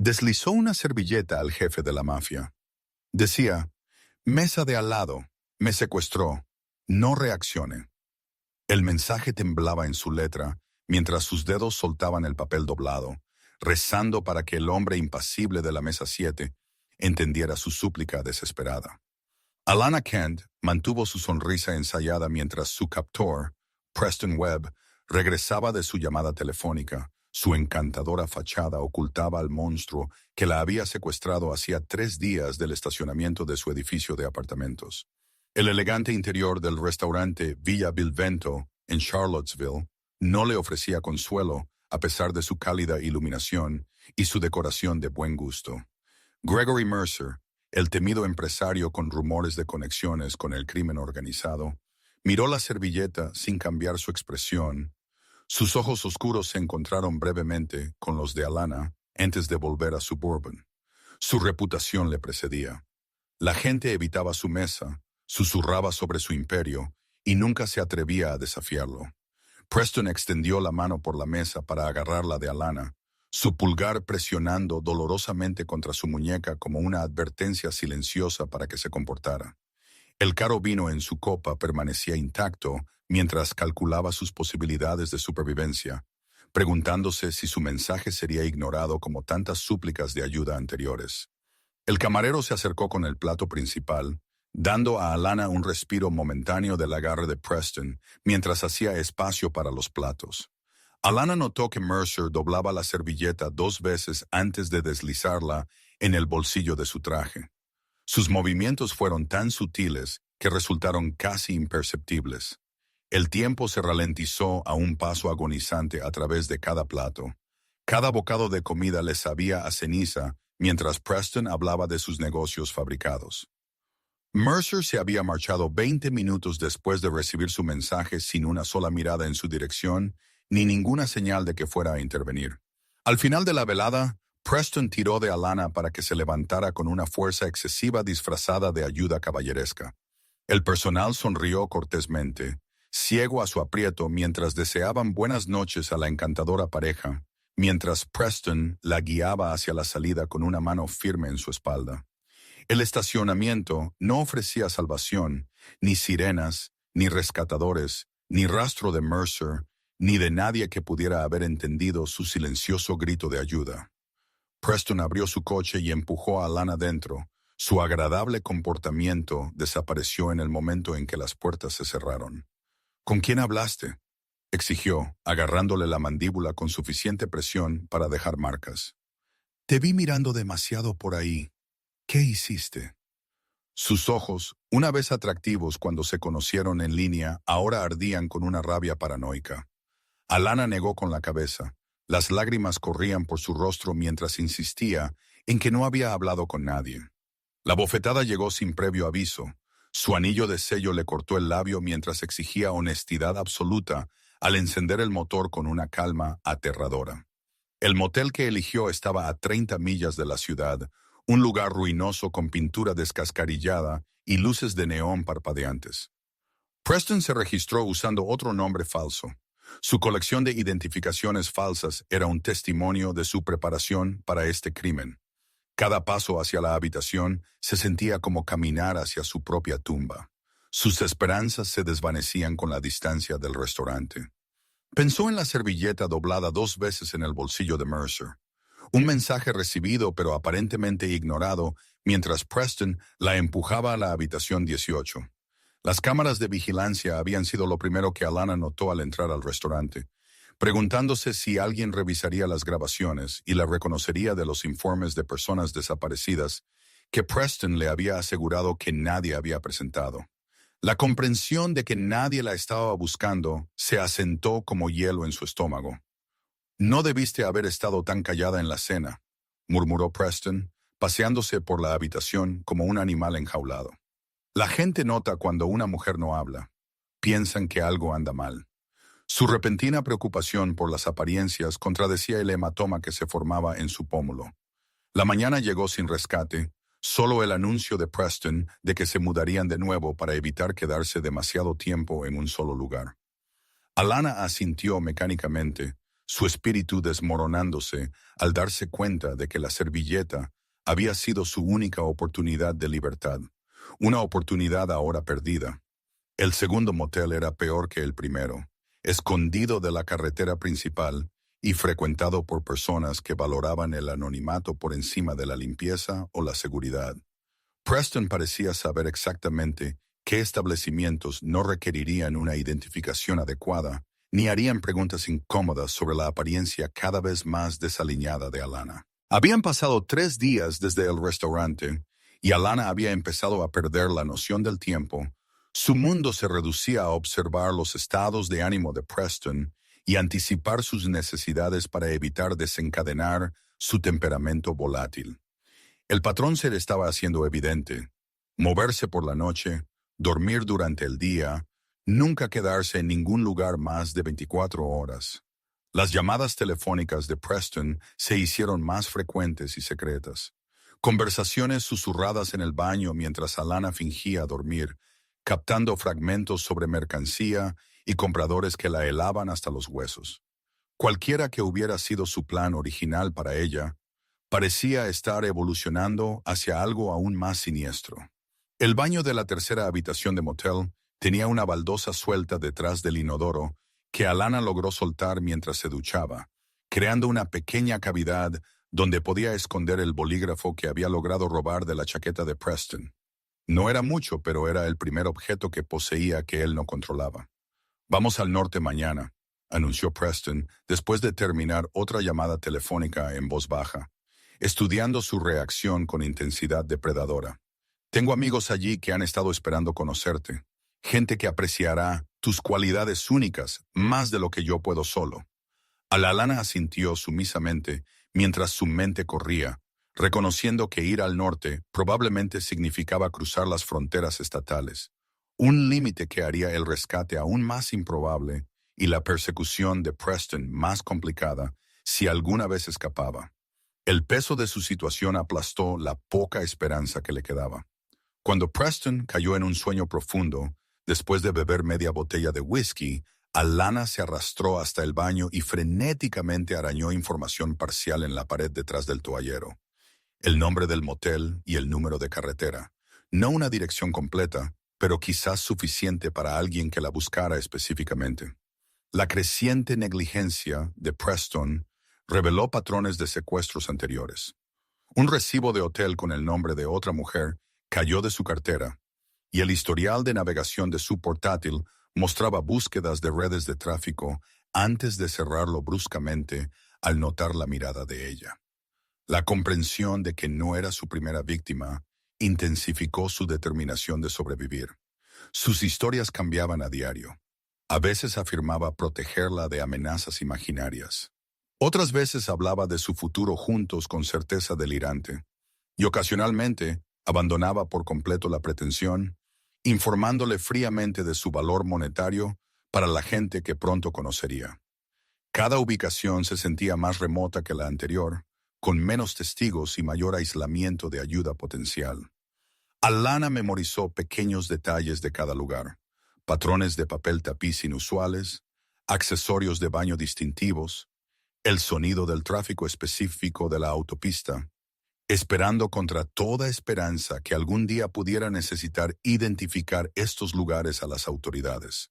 Deslizó una servilleta al jefe de la mafia. Decía, mesa de al lado, me secuestró, no reaccione. El mensaje temblaba en su letra, mientras sus dedos soltaban el papel doblado, rezando para que el hombre impasible de la mesa 7 entendiera su súplica desesperada. Alana Kent mantuvo su sonrisa ensayada mientras su captor, Preston Webb, regresaba de su llamada telefónica. Su encantadora fachada ocultaba al monstruo que la había secuestrado hacía 3 días del estacionamiento de su edificio de apartamentos. El elegante interior del restaurante Villa Bilvento, en Charlottesville, no le ofrecía consuelo a pesar de su cálida iluminación y su decoración de buen gusto. Gregory Mercer, el temido empresario con rumores de conexiones con el crimen organizado, miró la servilleta sin cambiar su expresión. Sus ojos oscuros se encontraron brevemente con los de Alana antes de volver a Suburban. Su reputación le precedía. La gente evitaba su mesa, susurraba sobre su imperio y nunca se atrevía a desafiarlo. Preston extendió la mano por la mesa para agarrar la de Alana, su pulgar presionando dolorosamente contra su muñeca como una advertencia silenciosa para que se comportara. El caro vino en su copa permanecía intacto mientras calculaba sus posibilidades de supervivencia, preguntándose si su mensaje sería ignorado como tantas súplicas de ayuda anteriores. El camarero se acercó con el plato principal, dando a Alana un respiro momentáneo del agarre de Preston mientras hacía espacio para los platos. Alana notó que Mercer doblaba la servilleta 2 veces antes de deslizarla en el bolsillo de su traje. Sus movimientos fueron tan sutiles que resultaron casi imperceptibles. El tiempo se ralentizó a un paso agonizante a través de cada plato. Cada bocado de comida le sabía a ceniza mientras Preston hablaba de sus negocios fabricados. Mercer se había marchado 20 minutos después de recibir su mensaje sin una sola mirada en su dirección ni ninguna señal de que fuera a intervenir. Al final de la velada, Preston tiró de Alana para que se levantara con una fuerza excesiva disfrazada de ayuda caballeresca. El personal sonrió cortésmente, ciego a su aprieto mientras deseaban buenas noches a la encantadora pareja, mientras Preston la guiaba hacia la salida con una mano firme en su espalda. El estacionamiento no ofrecía salvación, ni sirenas, ni rescatadores, ni rastro de Mercer, ni de nadie que pudiera haber entendido su silencioso grito de ayuda. Preston abrió su coche y empujó a Alana dentro. Su agradable comportamiento desapareció en el momento en que las puertas se cerraron. ¿Con quién hablaste?, exigió, agarrándole la mandíbula con suficiente presión para dejar marcas. Te vi mirando demasiado por ahí. ¿Qué hiciste? Sus ojos, una vez atractivos cuando se conocieron en línea, ahora ardían con una rabia paranoica. Alana negó con la cabeza. Las lágrimas corrían por su rostro mientras insistía en que no había hablado con nadie. La bofetada llegó sin previo aviso. Su anillo de sello le cortó el labio mientras exigía honestidad absoluta al encender el motor con una calma aterradora. El motel que eligió estaba a 30 millas de la ciudad, un lugar ruinoso con pintura descascarillada y luces de neón parpadeantes. Preston se registró usando otro nombre falso. Su colección de identificaciones falsas era un testimonio de su preparación para este crimen. Cada paso hacia la habitación se sentía como caminar hacia su propia tumba. Sus esperanzas se desvanecían con la distancia del restaurante. Pensó en la servilleta doblada 2 veces en el bolsillo de Mercer. Un mensaje recibido pero aparentemente ignorado mientras Preston la empujaba a la habitación 18. Las cámaras de vigilancia habían sido lo primero que Alana notó al entrar al restaurante, preguntándose si alguien revisaría las grabaciones y la reconocería de los informes de personas desaparecidas que Preston le había asegurado que nadie había presentado. La comprensión de que nadie la estaba buscando se asentó como hielo en su estómago. No debiste haber estado tan callada en la cena, murmuró Preston, paseándose por la habitación como un animal enjaulado. La gente nota cuando una mujer no habla. Piensan que algo anda mal. Su repentina preocupación por las apariencias contradecía el hematoma que se formaba en su pómulo. La mañana llegó sin rescate, solo el anuncio de Preston de que se mudarían de nuevo para evitar quedarse demasiado tiempo en un solo lugar. Alana asintió mecánicamente, su espíritu desmoronándose al darse cuenta de que la servilleta había sido su única oportunidad de libertad, una oportunidad ahora perdida. El segundo motel era peor que el primero, escondido de la carretera principal y frecuentado por personas que valoraban el anonimato por encima de la limpieza o la seguridad. Preston parecía saber exactamente qué establecimientos no requerirían una identificación adecuada ni harían preguntas incómodas sobre la apariencia cada vez más desaliñada de Alana. Habían pasado 3 días desde el restaurante y Alana había empezado a perder la noción del tiempo. Su mundo se reducía a observar los estados de ánimo de Preston y anticipar sus necesidades para evitar desencadenar su temperamento volátil. El patrón se le estaba haciendo evidente: moverse por la noche, dormir durante el día, nunca quedarse en ningún lugar más de 24 horas. Las llamadas telefónicas de Preston se hicieron más frecuentes y secretas. Conversaciones susurradas en el baño mientras Alana fingía dormir, captando fragmentos sobre mercancía y compradores que la helaban hasta los huesos. Cualquiera que hubiera sido su plan original para ella, parecía estar evolucionando hacia algo aún más siniestro. El baño de la tercera habitación de motel tenía una baldosa suelta detrás del inodoro que Alana logró soltar mientras se duchaba, creando una pequeña cavidad donde podía esconder el bolígrafo que había logrado robar de la chaqueta de Preston. No era mucho, pero era el primer objeto que poseía que él no controlaba. «Vamos al norte mañana», anunció Preston después de terminar otra llamada telefónica en voz baja, estudiando su reacción con intensidad depredadora. «Tengo amigos allí que han estado esperando conocerte, gente que apreciará tus cualidades únicas más de lo que yo puedo solo». Alana asintió sumisamente mientras su mente corría, reconociendo que ir al norte probablemente significaba cruzar las fronteras estatales, un límite que haría el rescate aún más improbable y la persecución de Preston más complicada si alguna vez escapaba. El peso de su situación aplastó la poca esperanza que le quedaba. Cuando Preston cayó en un sueño profundo, después de beber media botella de whisky, Alana se arrastró hasta el baño y frenéticamente arañó información parcial en la pared detrás del toallero. El nombre del motel y el número de carretera. No una dirección completa, pero quizás suficiente para alguien que la buscara específicamente. La creciente negligencia de Preston reveló patrones de secuestros anteriores. Un recibo de hotel con el nombre de otra mujer cayó de su cartera, y el historial de navegación de su portátil mostraba búsquedas de redes de tráfico antes de cerrarlo bruscamente al notar la mirada de ella. La comprensión de que no era su primera víctima intensificó su determinación de sobrevivir. Sus historias cambiaban a diario. A veces afirmaba protegerla de amenazas imaginarias. Otras veces hablaba de su futuro juntos con certeza delirante. Y ocasionalmente abandonaba por completo la pretensión, informándole fríamente de su valor monetario para la gente que pronto conocería. Cada ubicación se sentía más remota que la anterior, con menos testigos y mayor aislamiento de ayuda potencial. Alana memorizó pequeños detalles de cada lugar, patrones de papel tapiz inusuales, accesorios de baño distintivos, el sonido del tráfico específico de la autopista, esperando contra toda esperanza que algún día pudiera necesitar identificar estos lugares a las autoridades.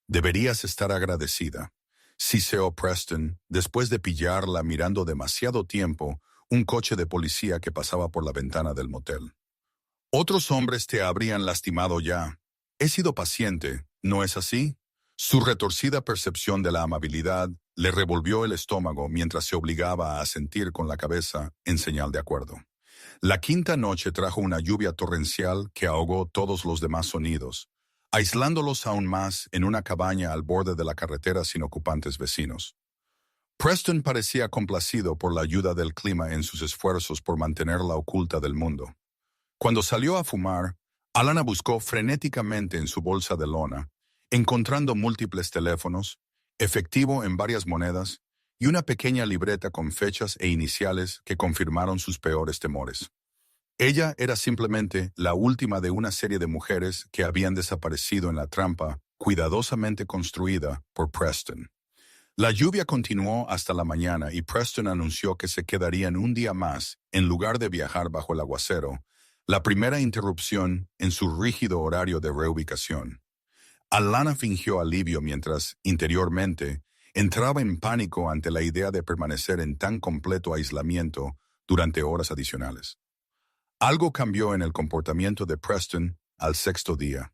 «Deberías estar agradecida», siseó Preston después de pillarla mirando demasiado tiempo un coche de policía que pasaba por la ventana del motel. «Otros hombres te habrían lastimado ya. He sido paciente, ¿no es así?» Su retorcida percepción de la amabilidad le revolvió el estómago mientras se obligaba a asentir con la cabeza en señal de acuerdo. La quinta noche trajo una lluvia torrencial que ahogó todos los demás sonidos, aislándolos aún más en una cabaña al borde de la carretera sin ocupantes vecinos. Preston parecía complacido por la ayuda del clima en sus esfuerzos por mantenerla oculta del mundo. Cuando salió a fumar, Alana buscó frenéticamente en su bolsa de lona, encontrando múltiples teléfonos, efectivo en varias monedas y una pequeña libreta con fechas e iniciales que confirmaron sus peores temores. Ella era simplemente la última de una serie de mujeres que habían desaparecido en la trampa cuidadosamente construida por Preston. La lluvia continuó hasta la mañana y Preston anunció que se quedarían un día más en lugar de viajar bajo el aguacero, la primera interrupción en su rígido horario de reubicación. Alana fingió alivio mientras, interiormente, entraba en pánico ante la idea de permanecer en tan completo aislamiento durante horas adicionales. Algo cambió en el comportamiento de Preston al sexto día.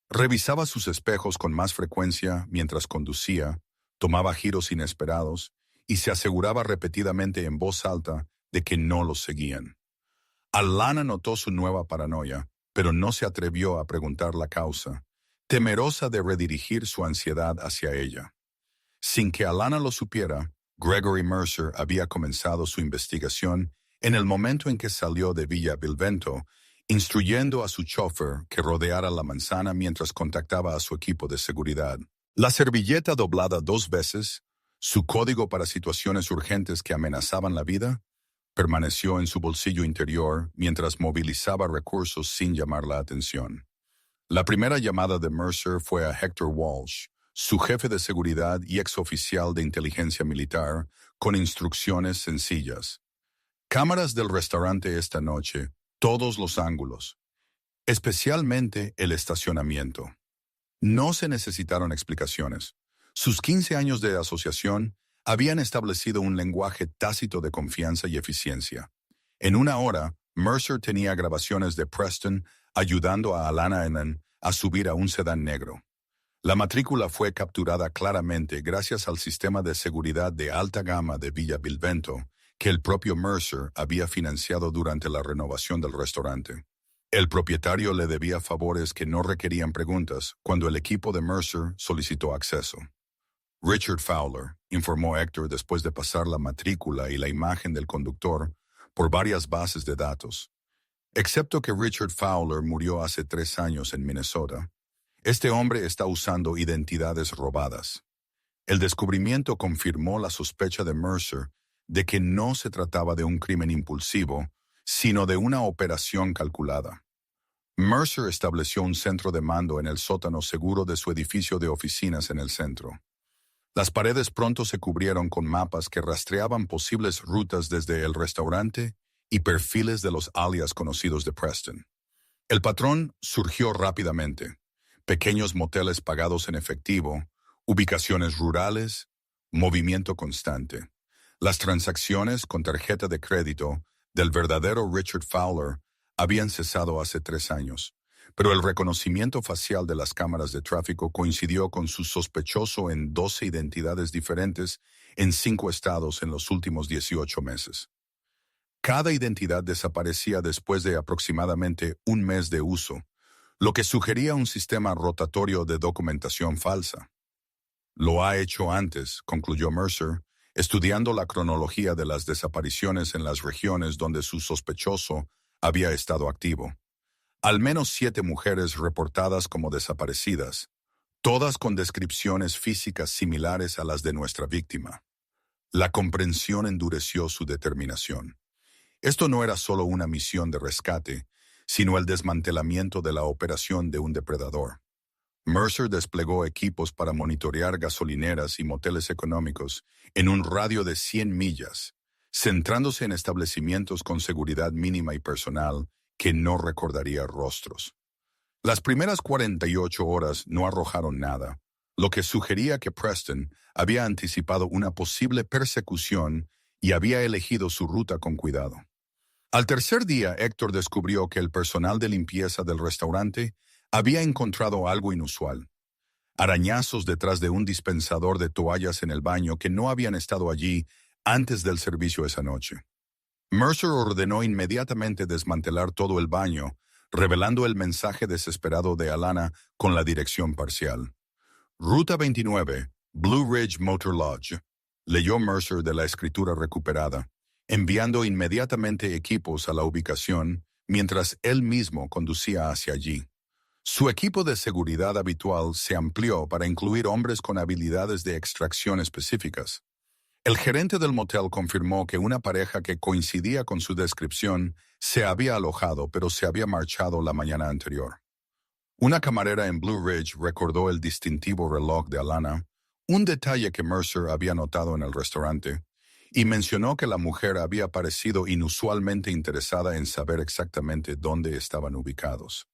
Revisaba sus espejos con más frecuencia mientras conducía, tomaba giros inesperados y se aseguraba repetidamente en voz alta de que no los seguían. Alana notó su nueva paranoia, pero no se atrevió a preguntar la causa, temerosa de redirigir su ansiedad hacia ella. Sin que Alana lo supiera, Gregory Mercer había comenzado su investigación en el momento en que salió de Villa Bilvento, instruyendo a su chofer que rodeara la manzana mientras contactaba a su equipo de seguridad. La servilleta doblada 2 veces, su código para situaciones urgentes que amenazaban la vida, permaneció en su bolsillo interior mientras movilizaba recursos sin llamar la atención. La primera llamada de Mercer fue a Hector Walsh, su jefe de seguridad y exoficial de inteligencia militar, con instrucciones sencillas. Cámaras del restaurante esta noche, todos los ángulos, especialmente el estacionamiento. No se necesitaron explicaciones. Sus 15 años de asociación habían establecido un lenguaje tácito de confianza y eficiencia. En una hora, Mercer tenía grabaciones de Preston ayudando a Alana Enan a subir a un sedán negro. La matrícula fue capturada claramente gracias al sistema de seguridad de alta gama de Villa Bilvento que el propio Mercer había financiado durante la renovación del restaurante. El propietario le debía favores que no requerían preguntas cuando el equipo de Mercer solicitó acceso. Richard Fowler, informó Hector después de pasar la matrícula y la imagen del conductor por varias bases de datos. Excepto que Richard Fowler murió hace 3 años en Minnesota, este hombre está usando identidades robadas. El descubrimiento confirmó la sospecha de Mercer de que no se trataba de un crimen impulsivo, sino de una operación calculada. Mercer estableció un centro de mando en el sótano seguro de su edificio de oficinas en el centro. Las paredes pronto se cubrieron con mapas que rastreaban posibles rutas desde el restaurante y perfiles de los alias conocidos de Preston. El patrón surgió rápidamente. Pequeños moteles pagados en efectivo, ubicaciones rurales, movimiento constante. Las transacciones con tarjeta de crédito del verdadero Richard Fowler habían cesado hace 3 años, pero el reconocimiento facial de las cámaras de tráfico coincidió con su sospechoso en 12 identidades diferentes en 5 estados en los últimos 18 meses. Cada identidad desaparecía después de aproximadamente un mes de uso, lo que sugería un sistema rotatorio de documentación falsa. Lo ha hecho antes, concluyó Mercer, estudiando la cronología de las desapariciones en las regiones donde su sospechoso había estado activo. Al menos 7 mujeres reportadas como desaparecidas, todas con descripciones físicas similares a las de nuestra víctima. La comprensión endureció su determinación. Esto no era solo una misión de rescate, sino el desmantelamiento de la operación de un depredador. Mercer desplegó equipos para monitorear gasolineras y moteles económicos en un radio de 100 millas, centrándose en establecimientos con seguridad mínima y personal que no recordaría rostros. Las primeras 48 horas no arrojaron nada, lo que sugería que Preston había anticipado una posible persecución y había elegido su ruta con cuidado. Al tercer día, Hector descubrió que el personal de limpieza del restaurante había encontrado algo inusual. Arañazos detrás de un dispensador de toallas en el baño que no habían estado allí antes del servicio esa noche. Mercer ordenó inmediatamente desmantelar todo el baño, revelando el mensaje desesperado de Alana con la dirección parcial. Ruta 29, Blue Ridge Motor Lodge, leyó Mercer de la escritura recuperada, enviando inmediatamente equipos a la ubicación mientras él mismo conducía hacia allí. Su equipo de seguridad habitual se amplió para incluir hombres con habilidades de extracción específicas. El gerente del motel confirmó que una pareja que coincidía con su descripción se había alojado, pero se había marchado la mañana anterior. Una camarera en Blue Ridge recordó el distintivo reloj de Alana, un detalle que Mercer había notado en el restaurante, y mencionó que la mujer había parecido inusualmente interesada en saber exactamente dónde estaban ubicados.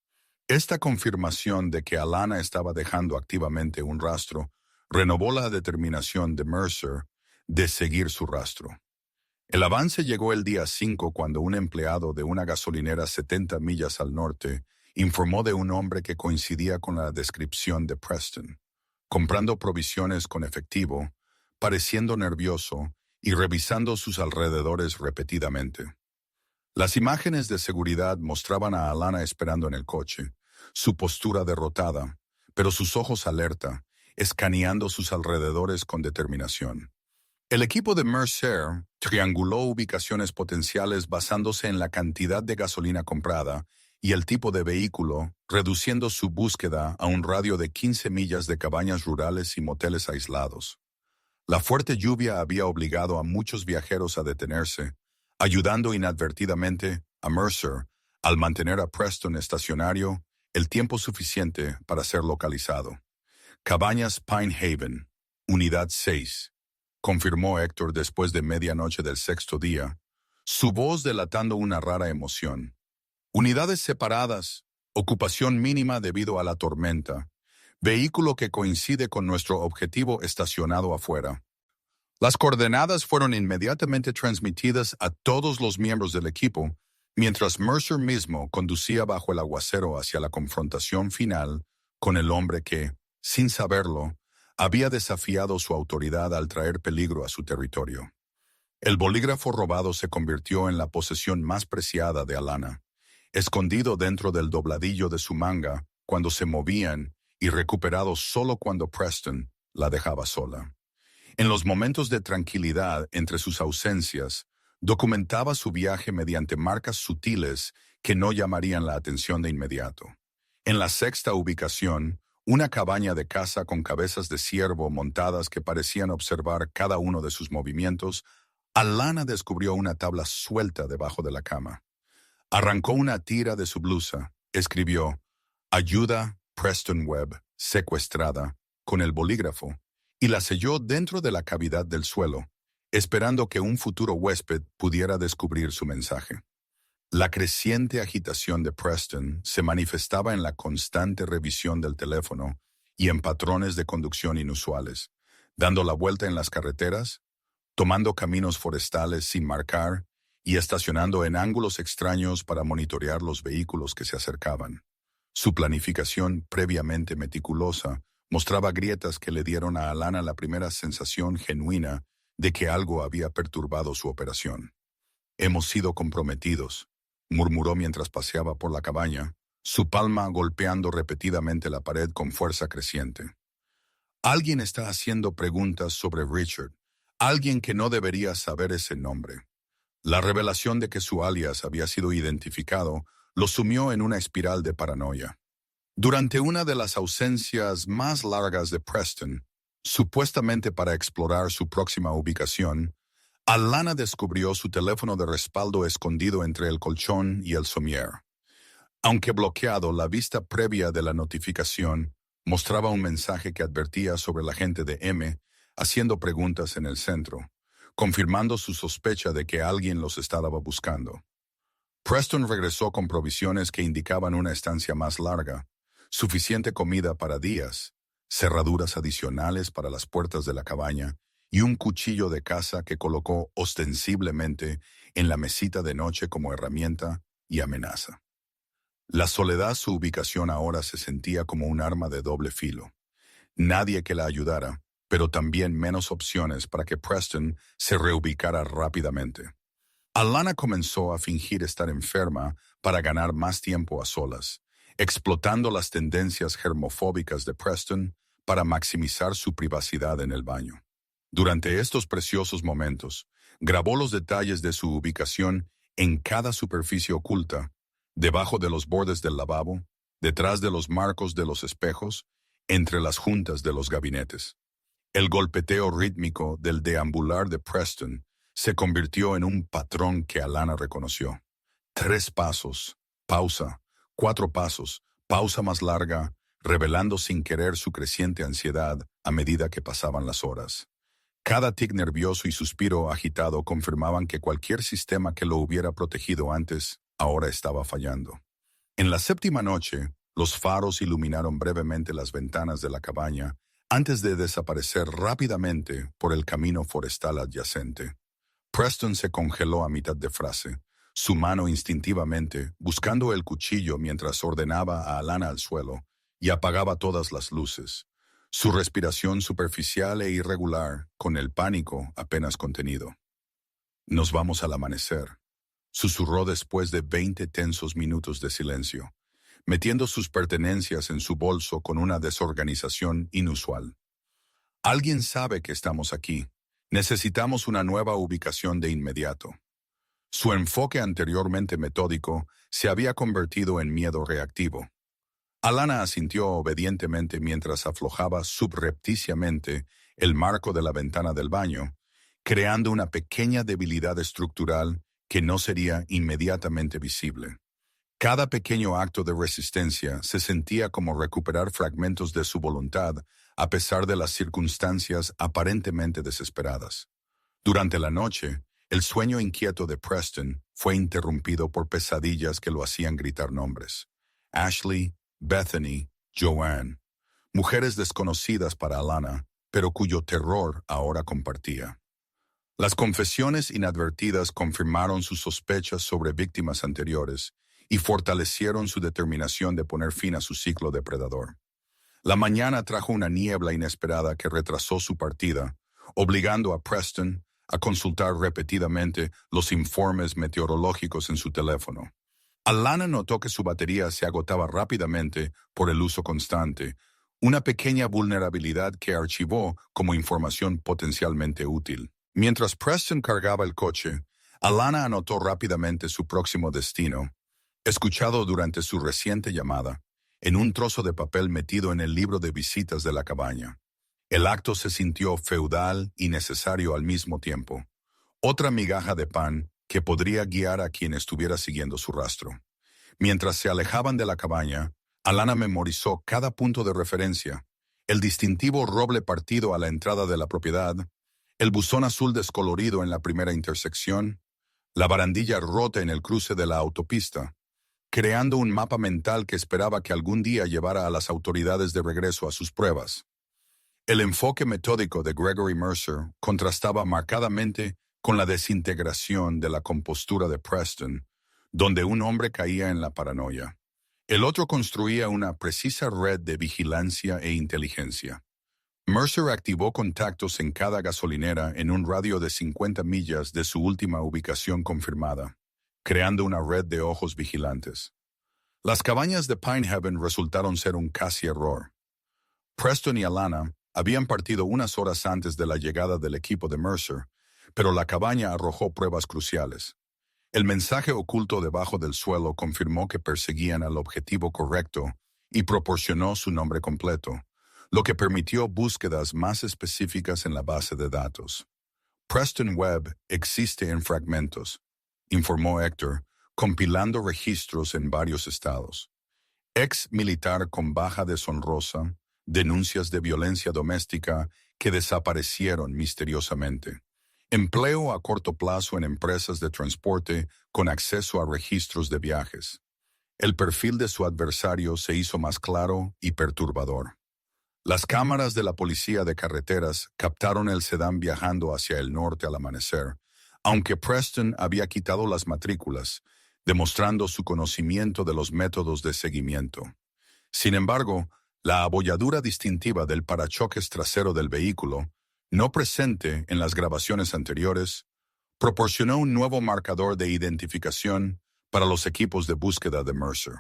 Esta confirmación de que Alana estaba dejando activamente un rastro renovó la determinación de Mercer de seguir su rastro. El avance llegó el día 5 cuando un empleado de una gasolinera 70 millas al norte informó de un hombre que coincidía con la descripción de Preston, comprando provisiones con efectivo, pareciendo nervioso y revisando sus alrededores repetidamente. Las imágenes de seguridad mostraban a Alana esperando en el coche, su postura derrotada, pero sus ojos alerta, escaneando sus alrededores con determinación. El equipo de Mercer trianguló ubicaciones potenciales basándose en la cantidad de gasolina comprada y el tipo de vehículo, reduciendo su búsqueda a un radio de 15 millas de cabañas rurales y moteles aislados. La fuerte lluvia había obligado a muchos viajeros a detenerse, ayudando inadvertidamente a Mercer al mantener a Preston estacionario el tiempo suficiente para ser localizado. Cabañas Pine Haven, Unidad 6, confirmó Héctor después de medianoche del sexto día, su voz delatando una rara emoción. Unidades separadas, ocupación mínima debido a la tormenta, vehículo que coincide con nuestro objetivo estacionado afuera. Las coordenadas fueron inmediatamente transmitidas a todos los miembros del equipo, mientras Mercer mismo conducía bajo el aguacero hacia la confrontación final con el hombre que, sin saberlo, había desafiado su autoridad al traer peligro a su territorio. El bolígrafo robado se convirtió en la posesión más preciada de Alana, escondido dentro del dobladillo de su manga cuando se movían y recuperado solo cuando Preston la dejaba sola. En los momentos de tranquilidad entre sus ausencias, documentaba su viaje mediante marcas sutiles que no llamarían la atención de inmediato. En la sexta ubicación, una cabaña de caza con cabezas de ciervo montadas que parecían observar cada uno de sus movimientos, Alana descubrió una tabla suelta debajo de la cama. Arrancó una tira de su blusa, escribió «Ayuda Preston Webb, secuestrada», con el bolígrafo, y la selló dentro de la cavidad del suelo, esperando que un futuro huésped pudiera descubrir su mensaje. La creciente agitación de Preston se manifestaba en la constante revisión del teléfono y en patrones de conducción inusuales, dando la vuelta en las carreteras, tomando caminos forestales sin marcar y estacionando en ángulos extraños para monitorear los vehículos que se acercaban. Su planificación previamente meticulosa mostraba grietas que le dieron a Alana la primera sensación genuina de que algo había perturbado su operación. «Hemos sido comprometidos», murmuró mientras paseaba por la cabaña, su palma golpeando repetidamente la pared con fuerza creciente. Alguien está haciendo preguntas sobre Richard, alguien que no debería saber ese nombre. La revelación de que su alias había sido identificado lo sumió en una espiral de paranoia. Durante una de las ausencias más largas de Preston, supuestamente para explorar su próxima ubicación, Alana descubrió su teléfono de respaldo escondido entre el colchón y el somier. Aunque bloqueado, la vista previa de la notificación mostraba un mensaje que advertía sobre la gente de M haciendo preguntas en el centro, confirmando su sospecha de que alguien los estaba buscando. Preston regresó con provisiones que indicaban una estancia más larga, suficiente comida para días, cerraduras adicionales para las puertas de la cabaña y un cuchillo de caza que colocó ostensiblemente en la mesita de noche como herramienta y amenaza. La soledad, su ubicación ahora se sentía como un arma de doble filo. Nadie que la ayudara, pero también menos opciones para que Preston se reubicara rápidamente. Alana comenzó a fingir estar enferma para ganar más tiempo a solas, explotando las tendencias germofóbicas de Preston para maximizar su privacidad en el baño. Durante estos preciosos momentos, grabó los detalles de su ubicación en cada superficie oculta, debajo de los bordes del lavabo, detrás de los marcos de los espejos, entre las juntas de los gabinetes. El golpeteo rítmico del deambular de Preston se convirtió en un patrón que Alana reconoció. 3 pasos, pausa, 4 pasos, pausa más larga, revelando sin querer su creciente ansiedad a medida que pasaban las horas. Cada tic nervioso y suspiro agitado confirmaban que cualquier sistema que lo hubiera protegido antes ahora estaba fallando. En la séptima noche, los faros iluminaron brevemente las ventanas de la cabaña antes de desaparecer rápidamente por el camino forestal adyacente. Preston se congeló a mitad de frase, su mano instintivamente buscando el cuchillo mientras ordenaba a Alana al suelo y apagaba todas las luces, su respiración superficial e irregular, con el pánico apenas contenido. «Nos vamos al amanecer», susurró después de 20 tensos minutos de silencio, metiendo sus pertenencias en su bolso con una desorganización inusual. «Alguien sabe que estamos aquí. Necesitamos una nueva ubicación de inmediato». Su enfoque anteriormente metódico se había convertido en miedo reactivo. Alana asintió obedientemente mientras aflojaba subrepticiamente el marco de la ventana del baño, creando una pequeña debilidad estructural que no sería inmediatamente visible. Cada pequeño acto de resistencia se sentía como recuperar fragmentos de su voluntad a pesar de las circunstancias aparentemente desesperadas. Durante la noche, el sueño inquieto de Preston fue interrumpido por pesadillas que lo hacían gritar nombres. Ashley, Bethany, Joanne, mujeres desconocidas para Alana, pero cuyo terror ahora compartía. Las confesiones inadvertidas confirmaron sus sospechas sobre víctimas anteriores y fortalecieron su determinación de poner fin a su ciclo depredador. La mañana trajo una niebla inesperada que retrasó su partida, obligando a Preston a consultar repetidamente los informes meteorológicos en su teléfono. Alana notó que su batería se agotaba rápidamente por el uso constante, una pequeña vulnerabilidad que archivó como información potencialmente útil. Mientras Preston cargaba el coche, Alana anotó rápidamente su próximo destino, escuchado durante su reciente llamada, en un trozo de papel metido en el libro de visitas de la cabaña. El acto se sintió feudal y necesario al mismo tiempo. Otra migaja de pan que podría guiar a quien estuviera siguiendo su rastro. Mientras se alejaban de la cabaña, Alana memorizó cada punto de referencia: el distintivo roble partido a la entrada de la propiedad, el buzón azul descolorido en la primera intersección, la barandilla rota en el cruce de la autopista, creando un mapa mental que esperaba que algún día llevara a las autoridades de regreso a sus pruebas. El enfoque metódico de Gregory Mercer contrastaba marcadamente con la desintegración de la compostura de Preston, donde un hombre caía en la paranoia. El otro construía una precisa red de vigilancia e inteligencia. Mercer activó contactos en cada gasolinera en un radio de 50 millas de su última ubicación confirmada, creando una red de ojos vigilantes. Las cabañas de Pine Haven resultaron ser un casi error. Preston y Alana habían partido unas horas antes de la llegada del equipo de Mercer, pero la cabaña arrojó pruebas cruciales. El mensaje oculto debajo del suelo confirmó que perseguían al objetivo correcto y proporcionó su nombre completo, lo que permitió búsquedas más específicas en la base de datos. Preston Webb existe en fragmentos, informó Héctor, compilando registros en varios estados. Ex militar con baja deshonrosa, denuncias de violencia doméstica que desaparecieron misteriosamente. Empleo a corto plazo en empresas de transporte con acceso a registros de viajes. El perfil de su adversario se hizo más claro y perturbador. Las cámaras de la policía de carreteras captaron el sedán viajando hacia el norte al amanecer, aunque Preston había quitado las matrículas, demostrando su conocimiento de los métodos de seguimiento. Sin embargo, la abolladura distintiva del parachoques trasero del vehículo, no presente en las grabaciones anteriores, proporcionó un nuevo marcador de identificación para los equipos de búsqueda de Mercer.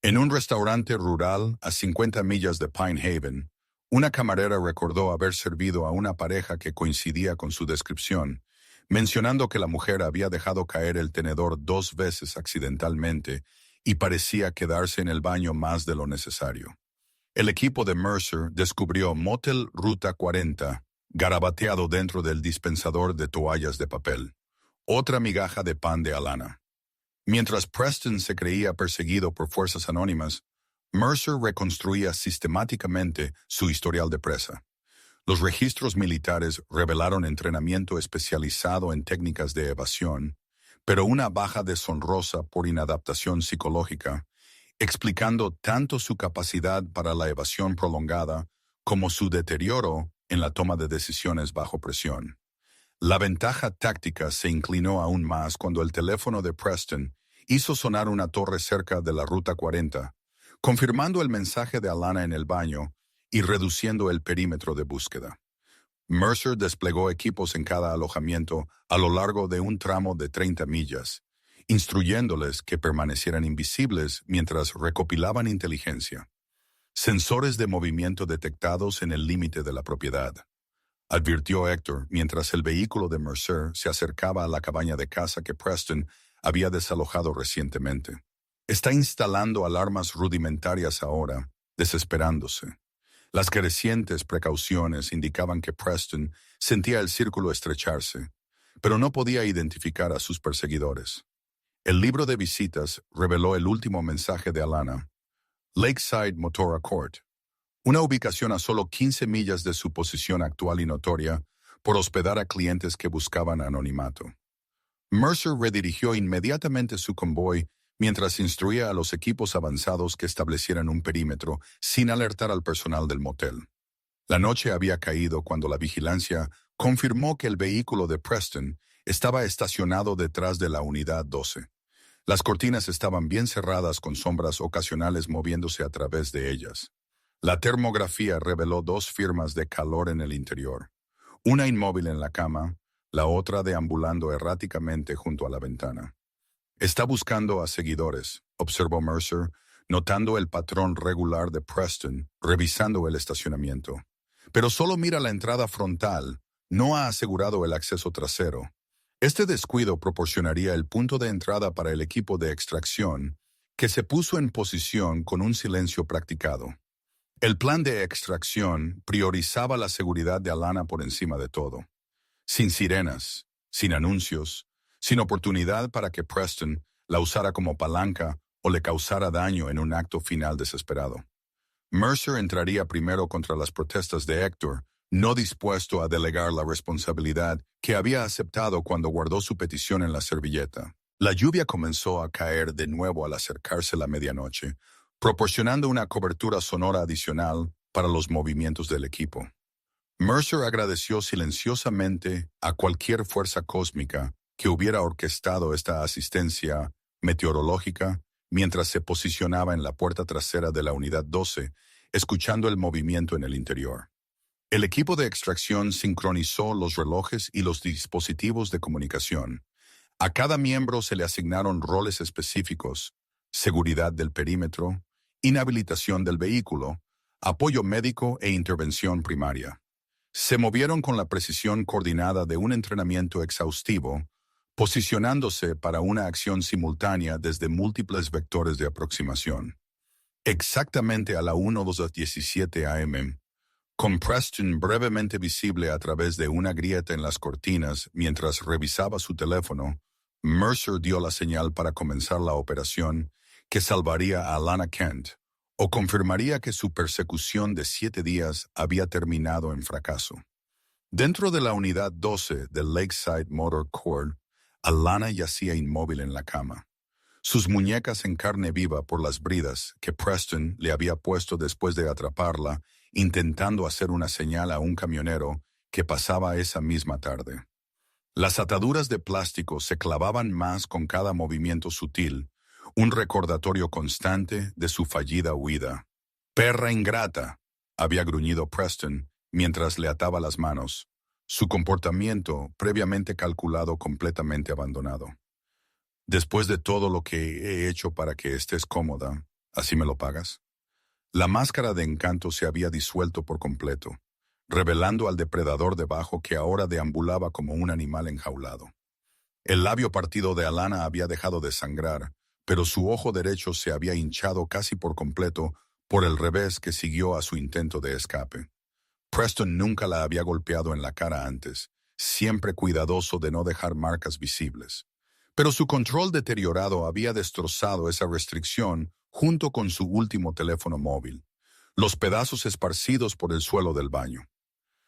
En un restaurante rural a 50 millas de Pine Haven, una camarera recordó haber servido a una pareja que coincidía con su descripción, mencionando que la mujer había dejado caer el tenedor 2 veces accidentalmente y parecía quedarse en el baño más de lo necesario. El equipo de Mercer descubrió Motel Ruta 40, garabateado dentro del dispensador de toallas de papel, otra migaja de pan de Alana. Mientras Preston se creía perseguido por fuerzas anónimas, Mercer reconstruía sistemáticamente su historial de presa. Los registros militares revelaron entrenamiento especializado en técnicas de evasión, pero una baja deshonrosa por inadaptación psicológica, explicando tanto su capacidad para la evasión prolongada como su deterioro en la toma de decisiones bajo presión. La ventaja táctica se inclinó aún más cuando el teléfono de Preston hizo sonar una torre cerca de la Ruta 40, confirmando el mensaje de Alana en el baño y reduciendo el perímetro de búsqueda. Mercer desplegó equipos en cada alojamiento a lo largo de un tramo de 30 millas, instruyéndoles que permanecieran invisibles mientras recopilaban inteligencia. Sensores de movimiento detectados en el límite de la propiedad, advirtió Héctor mientras el vehículo de Mercer se acercaba a la cabaña de caza que Preston había desalojado recientemente. Está instalando alarmas rudimentarias ahora, desesperándose. Las crecientes precauciones indicaban que Preston sentía el círculo estrecharse, pero no podía identificar a sus perseguidores. El libro de visitas reveló el último mensaje de Alana: Lakeside Motora Court, una ubicación a solo 15 millas de su posición actual y notoria por hospedar a clientes que buscaban anonimato. Mercer redirigió inmediatamente su convoy mientras instruía a los equipos avanzados que establecieran un perímetro sin alertar al personal del motel. La noche había caído cuando la vigilancia confirmó que el vehículo de Preston estaba estacionado detrás de la unidad 12. Las cortinas estaban bien cerradas con sombras ocasionales moviéndose a través de ellas. La termografía reveló 2 firmas de calor en el interior, una inmóvil en la cama, la otra deambulando erráticamente junto a la ventana. Está buscando a seguidores, observó Mercer, notando el patrón regular de Preston, revisando el estacionamiento. Pero solo mira la entrada frontal, no ha asegurado el acceso trasero. Este descuido proporcionaría el punto de entrada para el equipo de extracción, que se puso en posición con un silencio practicado. El plan de extracción priorizaba la seguridad de Alana por encima de todo. Sin sirenas, sin anuncios, sin oportunidad para que Preston la usara como palanca o le causara daño en un acto final desesperado. Mercer entraría primero contra las protestas de Héctor, no dispuesto a delegar la responsabilidad que había aceptado cuando guardó su petición en la servilleta. La lluvia comenzó a caer de nuevo al acercarse la medianoche, proporcionando una cobertura sonora adicional para los movimientos del equipo. Mercer agradeció silenciosamente a cualquier fuerza cósmica que hubiera orquestado esta asistencia meteorológica mientras se posicionaba en la puerta trasera de la unidad 12, escuchando el movimiento en el interior. El equipo de extracción sincronizó los relojes y los dispositivos de comunicación. A cada miembro se le asignaron roles específicos: seguridad del perímetro, inhabilitación del vehículo, apoyo médico e intervención primaria. Se movieron con la precisión coordinada de un entrenamiento exhaustivo, posicionándose para una acción simultánea desde múltiples vectores de aproximación. Exactamente a la 1:17 am, con Preston brevemente visible a través de una grieta en las cortinas mientras revisaba su teléfono, Mercer dio la señal para comenzar la operación que salvaría a Alana Kent, o confirmaría que su persecución de 7 días había terminado en fracaso. Dentro de la unidad 12 del Lakeside Motor Court, Alana yacía inmóvil en la cama, sus muñecas en carne viva por las bridas que Preston le había puesto después de atraparla, intentando hacer una señal a un camionero que pasaba esa misma tarde. Las ataduras de plástico se clavaban más con cada movimiento sutil, un recordatorio constante de su fallida huida. «¡Perra ingrata!», había gruñido Preston mientras le ataba las manos, su comportamiento previamente calculado completamente abandonado. «Después de todo lo que he hecho para que estés cómoda, ¿así me lo pagas?». La máscara de encanto se había disuelto por completo, revelando al depredador debajo que ahora deambulaba como un animal enjaulado. El labio partido de Alana había dejado de sangrar, pero su ojo derecho se había hinchado casi por completo por el revés que siguió a su intento de escape. Preston nunca la había golpeado en la cara antes, siempre cuidadoso de no dejar marcas visibles. Pero su control deteriorado había destrozado esa restricción junto con su último teléfono móvil, los pedazos esparcidos por el suelo del baño.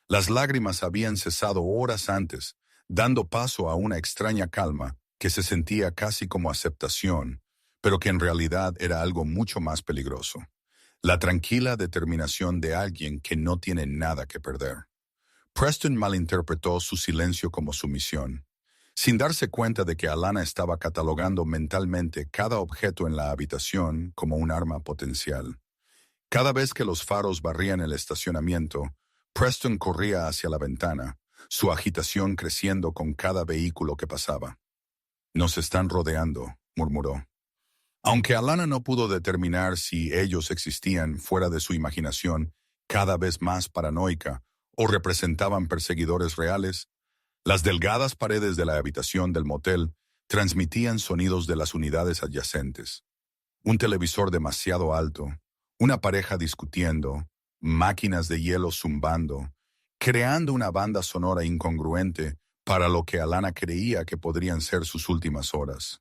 Las lágrimas habían cesado horas antes, dando paso a una extraña calma que se sentía casi como aceptación, pero que en realidad era algo mucho más peligroso. La tranquila determinación de alguien que no tiene nada que perder. Preston malinterpretó su silencio como sumisión, sin darse cuenta de que Alana estaba catalogando mentalmente cada objeto en la habitación como un arma potencial. Cada vez que los faros barrían el estacionamiento, Preston corría hacia la ventana, su agitación creciendo con cada vehículo que pasaba. «Nos están rodeando», murmuró. Aunque Alana no pudo determinar si ellos existían fuera de su imaginación, cada vez más paranoica, o representaban perseguidores reales, las delgadas paredes de la habitación del motel transmitían sonidos de las unidades adyacentes. Un televisor demasiado alto, una pareja discutiendo, máquinas de hielo zumbando, creando una banda sonora incongruente para lo que Alana creía que podrían ser sus últimas horas.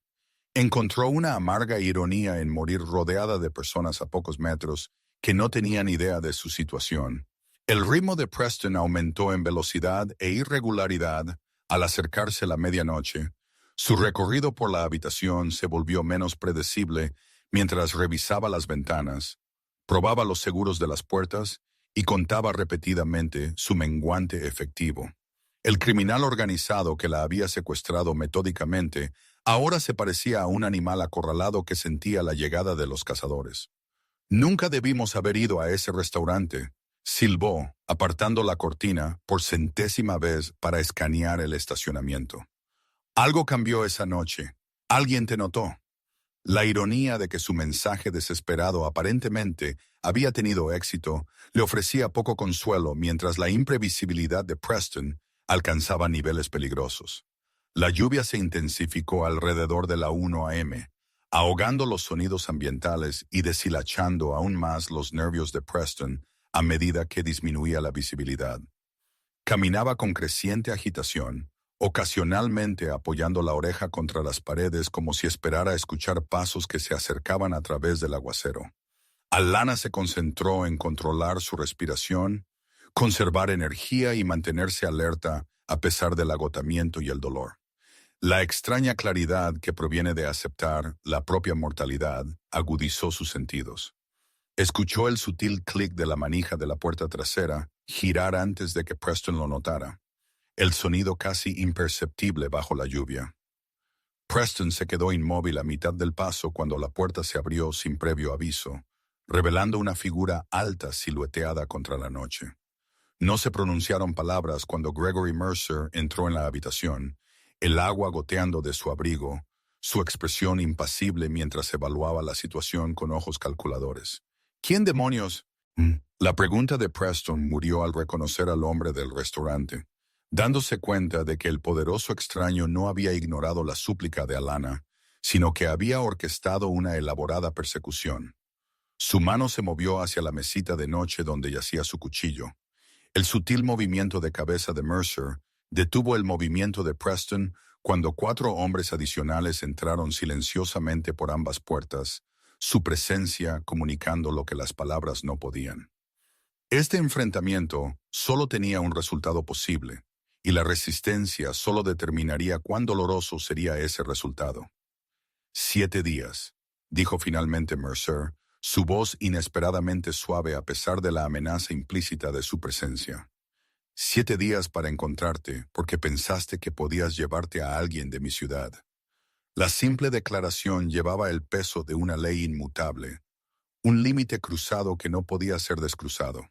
Encontró una amarga ironía en morir rodeada de personas a pocos metros que no tenían idea de su situación. El ritmo de Preston aumentó en velocidad e irregularidad al acercarse la medianoche. Su recorrido por la habitación se volvió menos predecible mientras revisaba las ventanas, probaba los seguros de las puertas y contaba repetidamente su menguante efectivo. El criminal organizado que la había secuestrado metódicamente ahora se parecía a un animal acorralado que sentía la llegada de los cazadores. «Nunca debimos haber ido a ese restaurante», silbó, apartando la cortina por 100ª vez para escanear el estacionamiento. «Algo cambió esa noche. Alguien te notó». La ironía de que su mensaje desesperado aparentemente había tenido éxito le ofrecía poco consuelo mientras la imprevisibilidad de Preston alcanzaba niveles peligrosos. La lluvia se intensificó alrededor de la 1 a.m., ahogando los sonidos ambientales y deshilachando aún más los nervios de Preston a medida que disminuía la visibilidad. Caminaba con creciente agitación, ocasionalmente apoyando la oreja contra las paredes como si esperara escuchar pasos que se acercaban a través del aguacero. Alana se concentró en controlar su respiración, conservar energía y mantenerse alerta a pesar del agotamiento y el dolor. La extraña claridad que proviene de aceptar la propia mortalidad agudizó sus sentidos. Escuchó el sutil clic de la manija de la puerta trasera girar antes de que Preston lo notara, el sonido casi imperceptible bajo la lluvia. Preston se quedó inmóvil a mitad del paso cuando la puerta se abrió sin previo aviso, revelando una figura alta silueteada contra la noche. No se pronunciaron palabras cuando Gregory Mercer entró en la habitación, el agua goteando de su abrigo, su expresión impasible mientras evaluaba la situación con ojos calculadores. «¿Quién demonios?» La pregunta de Preston murió al reconocer al hombre del restaurante, dándose cuenta de que el poderoso extraño no había ignorado la súplica de Alana, sino que había orquestado una elaborada persecución. Su mano se movió hacia la mesita de noche donde yacía su cuchillo. El sutil movimiento de cabeza de Mercer detuvo el movimiento de Preston cuando 4 hombres adicionales entraron silenciosamente por ambas puertas, su presencia comunicando lo que las palabras no podían. Este enfrentamiento solo tenía un resultado posible, y la resistencia solo determinaría cuán doloroso sería ese resultado. 7 días, dijo finalmente Mercer, su voz inesperadamente suave a pesar de la amenaza implícita de su presencia. 7 días para encontrarte porque pensaste que podías llevarte a alguien de mi ciudad. La simple declaración llevaba el peso de una ley inmutable, un límite cruzado que no podía ser descruzado.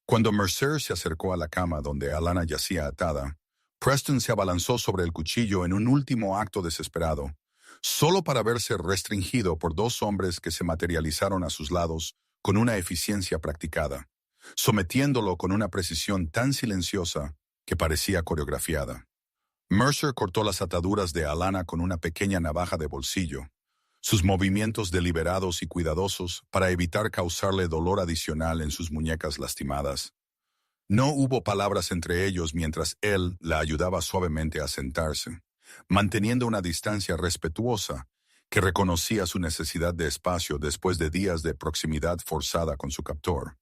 Cuando Mercer se acercó a la cama donde Alana yacía atada, Preston se abalanzó sobre el cuchillo en un último acto desesperado, solo para verse restringido por 2 hombres que se materializaron a sus lados con una eficiencia practicada, sometiéndolo con una precisión tan silenciosa que parecía coreografiada. Mercer cortó las ataduras de Alana con una pequeña navaja de bolsillo, sus movimientos deliberados y cuidadosos para evitar causarle dolor adicional en sus muñecas lastimadas. No hubo palabras entre ellos mientras él la ayudaba suavemente a sentarse, manteniendo una distancia respetuosa que reconocía su necesidad de espacio después de días de proximidad forzada con su captor.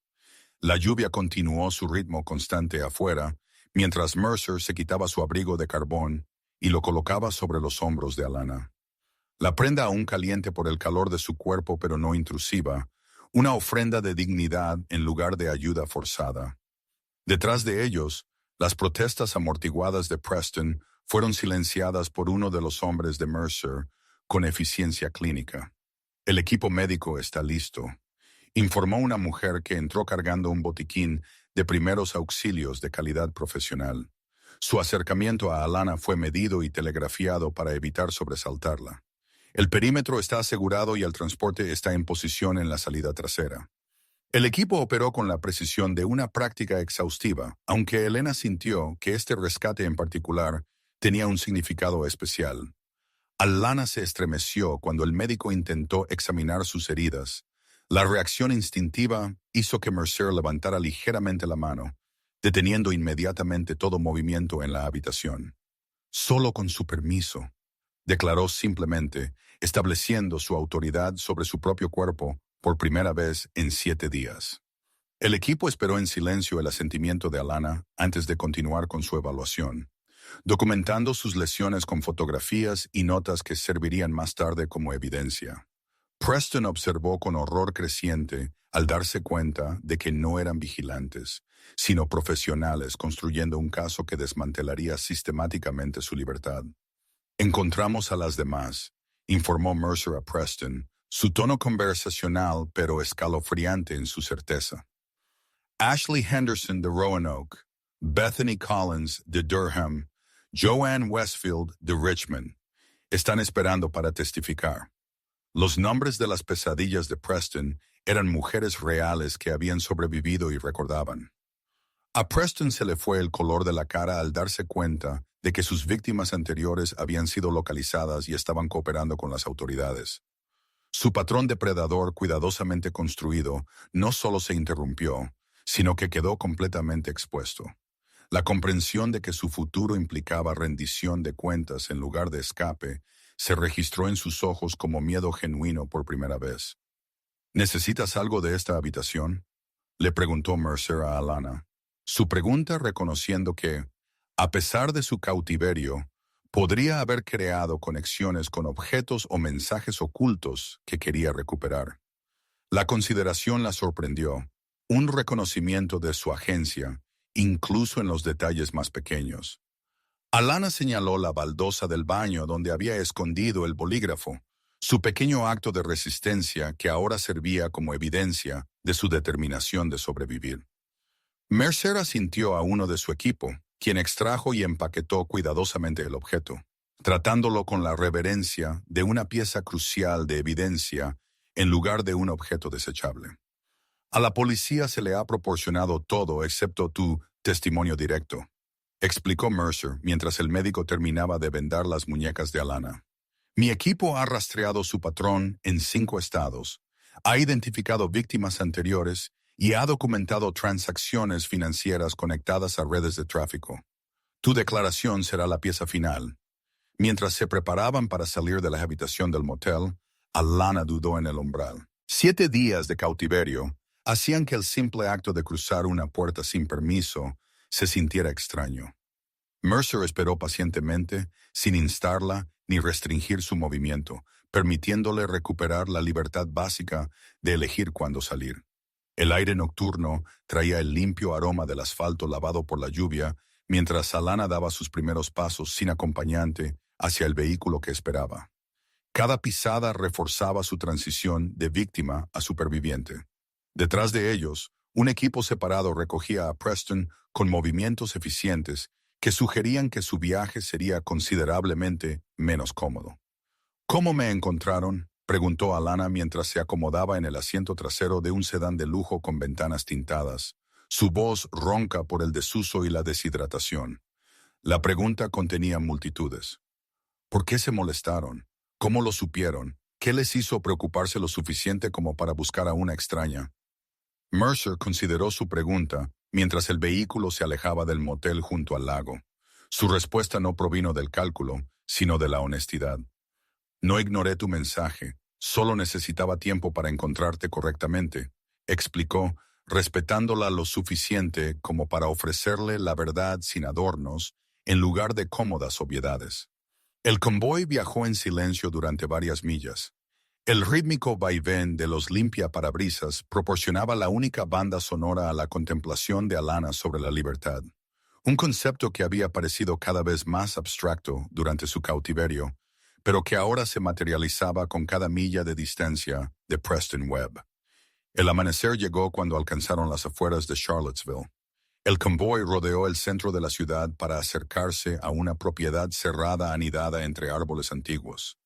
La lluvia continuó su ritmo constante afuera, mientras Mercer se quitaba su abrigo de carbón y lo colocaba sobre los hombros de Alana. La prenda aún caliente por el calor de su cuerpo pero no intrusiva, una ofrenda de dignidad en lugar de ayuda forzada. Detrás de ellos, las protestas amortiguadas de Preston fueron silenciadas por uno de los hombres de Mercer con eficiencia clínica. El equipo médico está listo, informó una mujer que entró cargando un botiquín de primeros auxilios de calidad profesional. Su acercamiento a Alana fue medido y telegrafiado para evitar sobresaltarla. El perímetro está asegurado y el transporte está en posición en la salida trasera. El equipo operó con la precisión de una práctica exhaustiva, aunque Elena sintió que este rescate en particular tenía un significado especial. Alana se estremeció cuando el médico intentó examinar sus heridas. La reacción instintiva hizo que Mercer levantara ligeramente la mano, deteniendo inmediatamente todo movimiento en la habitación. Solo con su permiso, declaró simplemente, estableciendo su autoridad sobre su propio cuerpo por primera vez en 7 días. El equipo esperó en silencio el asentimiento de Alana antes de continuar con su evaluación, documentando sus lesiones con fotografías y notas que servirían más tarde como evidencia. Preston observó con horror creciente al darse cuenta de que no eran vigilantes, sino profesionales construyendo un caso que desmantelaría sistemáticamente su libertad. Encontramos a las demás, informó Mercer a Preston, su tono conversacional pero escalofriante en su certeza. Ashley Henderson de Roanoke, Bethany Collins de Durham, Joanne Westfield de Richmond, están esperando para testificar. Los nombres de las pesadillas de Preston eran mujeres reales que habían sobrevivido y recordaban. A Preston se le fue el color de la cara al darse cuenta de que sus víctimas anteriores habían sido localizadas y estaban cooperando con las autoridades. Su patrón depredador cuidadosamente construido no solo se interrumpió, sino que quedó completamente expuesto. La comprensión de que su futuro implicaba rendición de cuentas en lugar de escape se registró en sus ojos como miedo genuino por primera vez. ¿Necesitas algo de esta habitación?, le preguntó Mercer a Alana. Su pregunta reconociendo que, a pesar de su cautiverio, podría haber creado conexiones con objetos o mensajes ocultos que quería recuperar. La consideración la sorprendió, un reconocimiento de su agencia, incluso en los detalles más pequeños. Alana señaló la baldosa del baño donde había escondido el bolígrafo, su pequeño acto de resistencia que ahora servía como evidencia de su determinación de sobrevivir. Mercer asintió a uno de su equipo, quien extrajo y empaquetó cuidadosamente el objeto, tratándolo con la reverencia de una pieza crucial de evidencia en lugar de un objeto desechable. A la policía se le ha proporcionado todo excepto tu testimonio directo, explicó Mercer mientras el médico terminaba de vendar las muñecas de Alana. Mi equipo ha rastreado su patrón en 5 estados, ha identificado víctimas anteriores y ha documentado transacciones financieras conectadas a redes de tráfico. Tu declaración será la pieza final. Mientras se preparaban para salir de la habitación del motel, Alana dudó en el umbral. 7 días de cautiverio hacían que el simple acto de cruzar una puerta sin permiso se sintiera extraño. Mercer esperó pacientemente, sin instarla ni restringir su movimiento, permitiéndole recuperar la libertad básica de elegir cuándo salir. El aire nocturno traía el limpio aroma del asfalto lavado por la lluvia, mientras Alana daba sus primeros pasos sin acompañante hacia el vehículo que esperaba. Cada pisada reforzaba su transición de víctima a superviviente. Detrás de ellos, un equipo separado recogía a Preston con movimientos eficientes que sugerían que su viaje sería considerablemente menos cómodo. ¿Cómo me encontraron?, preguntó Alana mientras se acomodaba en el asiento trasero de un sedán de lujo con ventanas tintadas, su voz ronca por el desuso y la deshidratación. La pregunta contenía multitudes. ¿Por qué se molestaron? ¿Cómo lo supieron? ¿Qué les hizo preocuparse lo suficiente como para buscar a una extraña? Mercer consideró su pregunta mientras el vehículo se alejaba del motel junto al lago. Su respuesta no provino del cálculo, sino de la honestidad. No ignoré tu mensaje, solo necesitaba tiempo para encontrarte correctamente, explicó, respetándola lo suficiente como para ofrecerle la verdad sin adornos, en lugar de cómodas obviedades. El convoy viajó en silencio durante varias millas. El rítmico vaivén de los limpiaparabrisas proporcionaba la única banda sonora a la contemplación de Alana sobre la libertad, un concepto que había parecido cada vez más abstracto durante su cautiverio, pero que ahora se materializaba con cada milla de distancia de Preston Webb. El amanecer llegó cuando alcanzaron las afueras de Charlottesville. El convoy rodeó el centro de la ciudad para acercarse a una propiedad cerrada anidada entre árboles antiguos.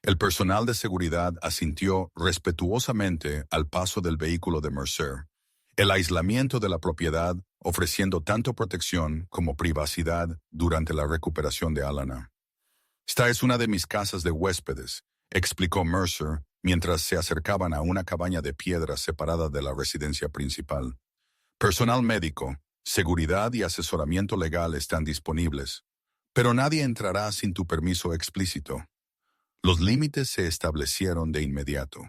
El personal de seguridad asintió respetuosamente al paso del vehículo de Mercer, el aislamiento de la propiedad ofreciendo tanto protección como privacidad durante la recuperación de Alana. Esta es una de mis casas de huéspedes, explicó Mercer mientras se acercaban a una cabaña de piedra separada de la residencia principal. Personal médico, seguridad y asesoramiento legal están disponibles, pero nadie entrará sin tu permiso explícito. Los límites se establecieron de inmediato.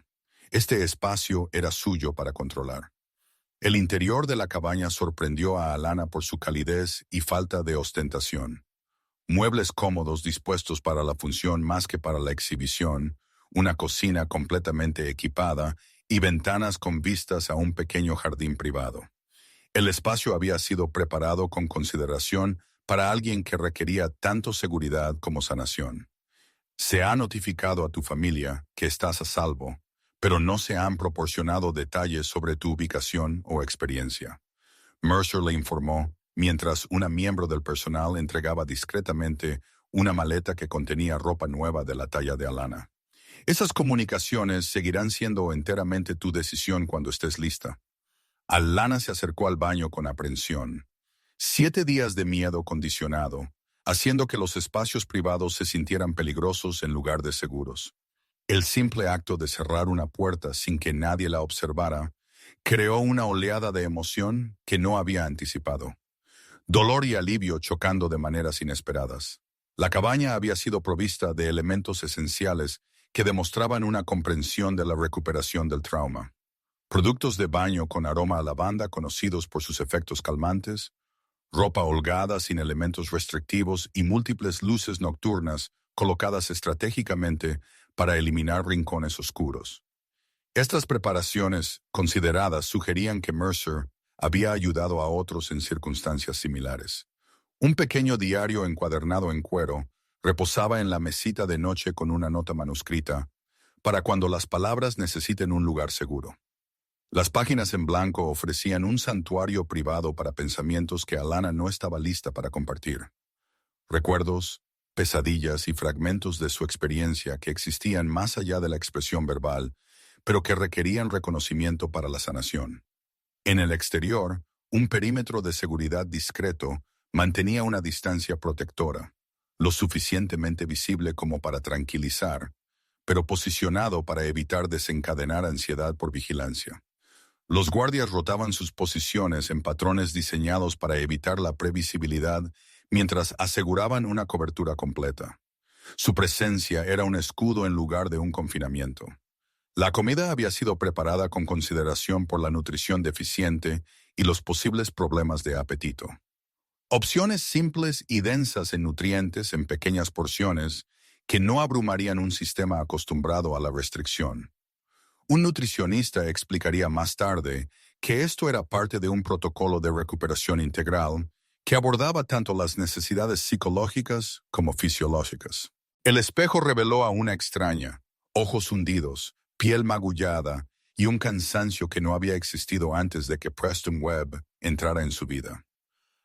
Este espacio era suyo para controlar. El interior de la cabaña sorprendió a Alana por su calidez y falta de ostentación. Muebles cómodos dispuestos para la función más que para la exhibición, una cocina completamente equipada y ventanas con vistas a un pequeño jardín privado. El espacio había sido preparado con consideración para alguien que requería tanto seguridad como sanación. Se ha notificado a tu familia que estás a salvo, pero no se han proporcionado detalles sobre tu ubicación o experiencia. Mercer le informó, mientras una miembro del personal entregaba discretamente una maleta que contenía ropa nueva de la talla de Alana. Esas comunicaciones seguirán siendo enteramente tu decisión cuando estés lista. Alana se acercó al baño con aprensión. 7 días de miedo condicionado, haciendo que los espacios privados se sintieran peligrosos en lugar de seguros. El simple acto de cerrar una puerta sin que nadie la observara creó una oleada de emoción que no había anticipado. Dolor y alivio chocando de maneras inesperadas. La cabaña había sido provista de elementos esenciales que demostraban una comprensión de la recuperación del trauma. Productos de baño con aroma a lavanda conocidos por sus efectos calmantes, ropa holgada sin elementos restrictivos y múltiples luces nocturnas colocadas estratégicamente para eliminar rincones oscuros. Estas preparaciones consideradas sugerían que Mercer había ayudado a otros en circunstancias similares. Un pequeño diario encuadernado en cuero reposaba en la mesita de noche con una nota manuscrita para cuando las palabras necesiten un lugar seguro. Las páginas en blanco ofrecían un santuario privado para pensamientos que Alana no estaba lista para compartir. Recuerdos, pesadillas y fragmentos de su experiencia que existían más allá de la expresión verbal, pero que requerían reconocimiento para la sanación. En el exterior, un perímetro de seguridad discreto mantenía una distancia protectora, lo suficientemente visible como para tranquilizar, pero posicionado para evitar desencadenar ansiedad por vigilancia. Los guardias rotaban sus posiciones en patrones diseñados para evitar la previsibilidad mientras aseguraban una cobertura completa. Su presencia era un escudo en lugar de un confinamiento. La comida había sido preparada con consideración por la nutrición deficiente y los posibles problemas de apetito. Opciones simples y densas en nutrientes en pequeñas porciones que no abrumarían un sistema acostumbrado a la restricción. Un nutricionista explicaría más tarde que esto era parte de un protocolo de recuperación integral que abordaba tanto las necesidades psicológicas como fisiológicas. El espejo reveló a una extraña, ojos hundidos, piel magullada y un cansancio que no había existido antes de que Preston Webb entrara en su vida.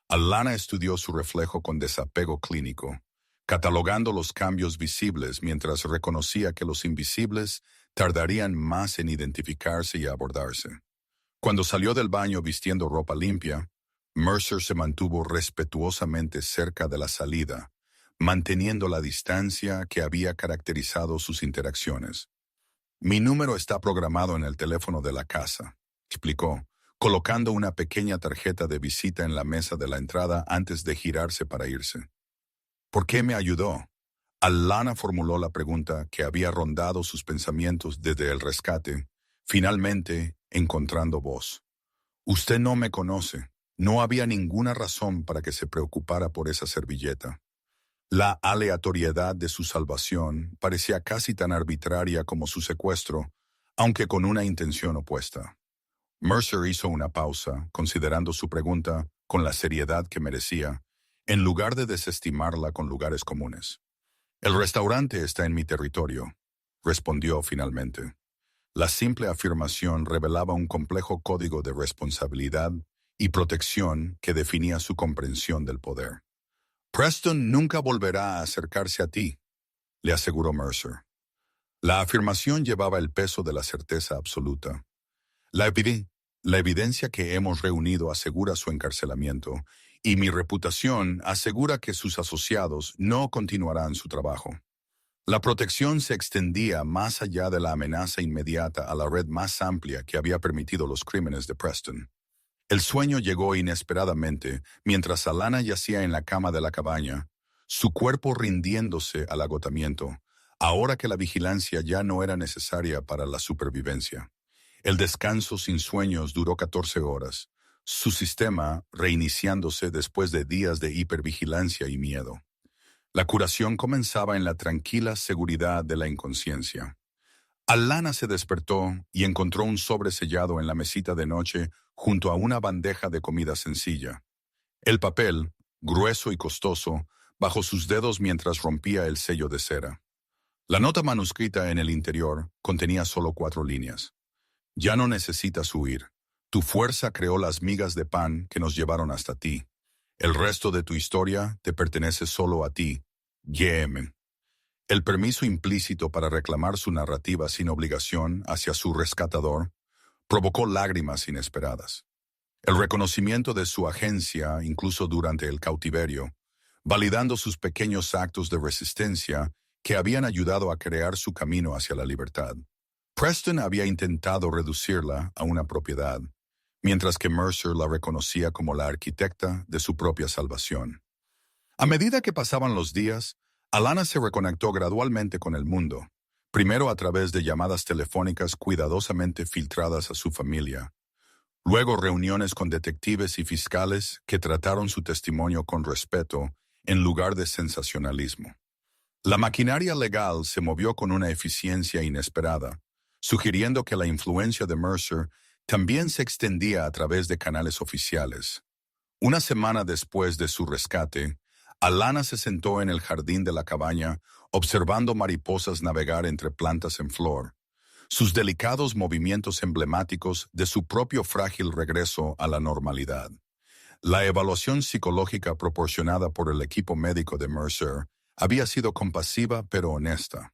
Alana estudió su reflejo con desapego clínico, catalogando los cambios visibles mientras reconocía que los invisibles tardarían más en identificarse y abordarse. Cuando salió del baño vistiendo ropa limpia, Mercer se mantuvo respetuosamente cerca de la salida, manteniendo la distancia que había caracterizado sus interacciones. «Mi número está programado en el teléfono de la casa», explicó, colocando una pequeña tarjeta de visita en la mesa de la entrada antes de girarse para irse. «¿Por qué me ayudó?» Alana formuló la pregunta que había rondado sus pensamientos desde el rescate, finalmente encontrando voz. Usted no me conoce. No había ninguna razón para que se preocupara por esa servilleta. La aleatoriedad de su salvación parecía casi tan arbitraria como su secuestro, aunque con una intención opuesta. Mercer hizo una pausa, considerando su pregunta con la seriedad que merecía, en lugar de desestimarla con lugares comunes. El restaurante está en mi territorio, respondió finalmente. La simple afirmación revelaba un complejo código de responsabilidad y protección que definía su comprensión del poder. Preston nunca volverá a acercarse a ti, le aseguró Mercer. La afirmación llevaba el peso de la certeza absoluta. La, la evidencia que hemos reunido asegura su encarcelamiento, y mi reputación asegura que sus asociados no continuarán su trabajo. La protección se extendía más allá de la amenaza inmediata a la red más amplia que había permitido los crímenes de Preston. El sueño llegó inesperadamente mientras Alana yacía en la cama de la cabaña, su cuerpo rindiéndose al agotamiento, ahora que la vigilancia ya no era necesaria para la supervivencia. El descanso sin sueños duró 14 horas, su sistema reiniciándose después de días de hipervigilancia y miedo. La curación comenzaba en la tranquila seguridad de la inconsciencia. Alana se despertó y encontró un sobre sellado en la mesita de noche junto a una bandeja de comida sencilla. El papel, grueso y costoso, bajo sus dedos mientras rompía el sello de cera. La nota manuscrita en el interior contenía solo 4 líneas. Ya no necesitas huir. Tu fuerza creó las migas de pan que nos llevaron hasta ti. El resto de tu historia te pertenece solo a ti, GM. El permiso implícito para reclamar su narrativa sin obligación hacia su rescatador provocó lágrimas inesperadas. El reconocimiento de su agencia, incluso durante el cautiverio, validando sus pequeños actos de resistencia que habían ayudado a crear su camino hacia la libertad. Preston había intentado reducirla a una propiedad, mientras que Mercer la reconocía como la arquitecta de su propia salvación. A medida que pasaban los días, Alana se reconectó gradualmente con el mundo, primero a través de llamadas telefónicas cuidadosamente filtradas a su familia, luego reuniones con detectives y fiscales que trataron su testimonio con respeto en lugar de sensacionalismo. La maquinaria legal se movió con una eficiencia inesperada, sugiriendo que la influencia de Mercer también se extendía a través de canales oficiales. Una semana después de su rescate, Alana se sentó en el jardín de la cabaña, observando mariposas navegar entre plantas en flor, sus delicados movimientos emblemáticos de su propio frágil regreso a la normalidad. La evaluación psicológica proporcionada por el equipo médico de Mercer había sido compasiva pero honesta.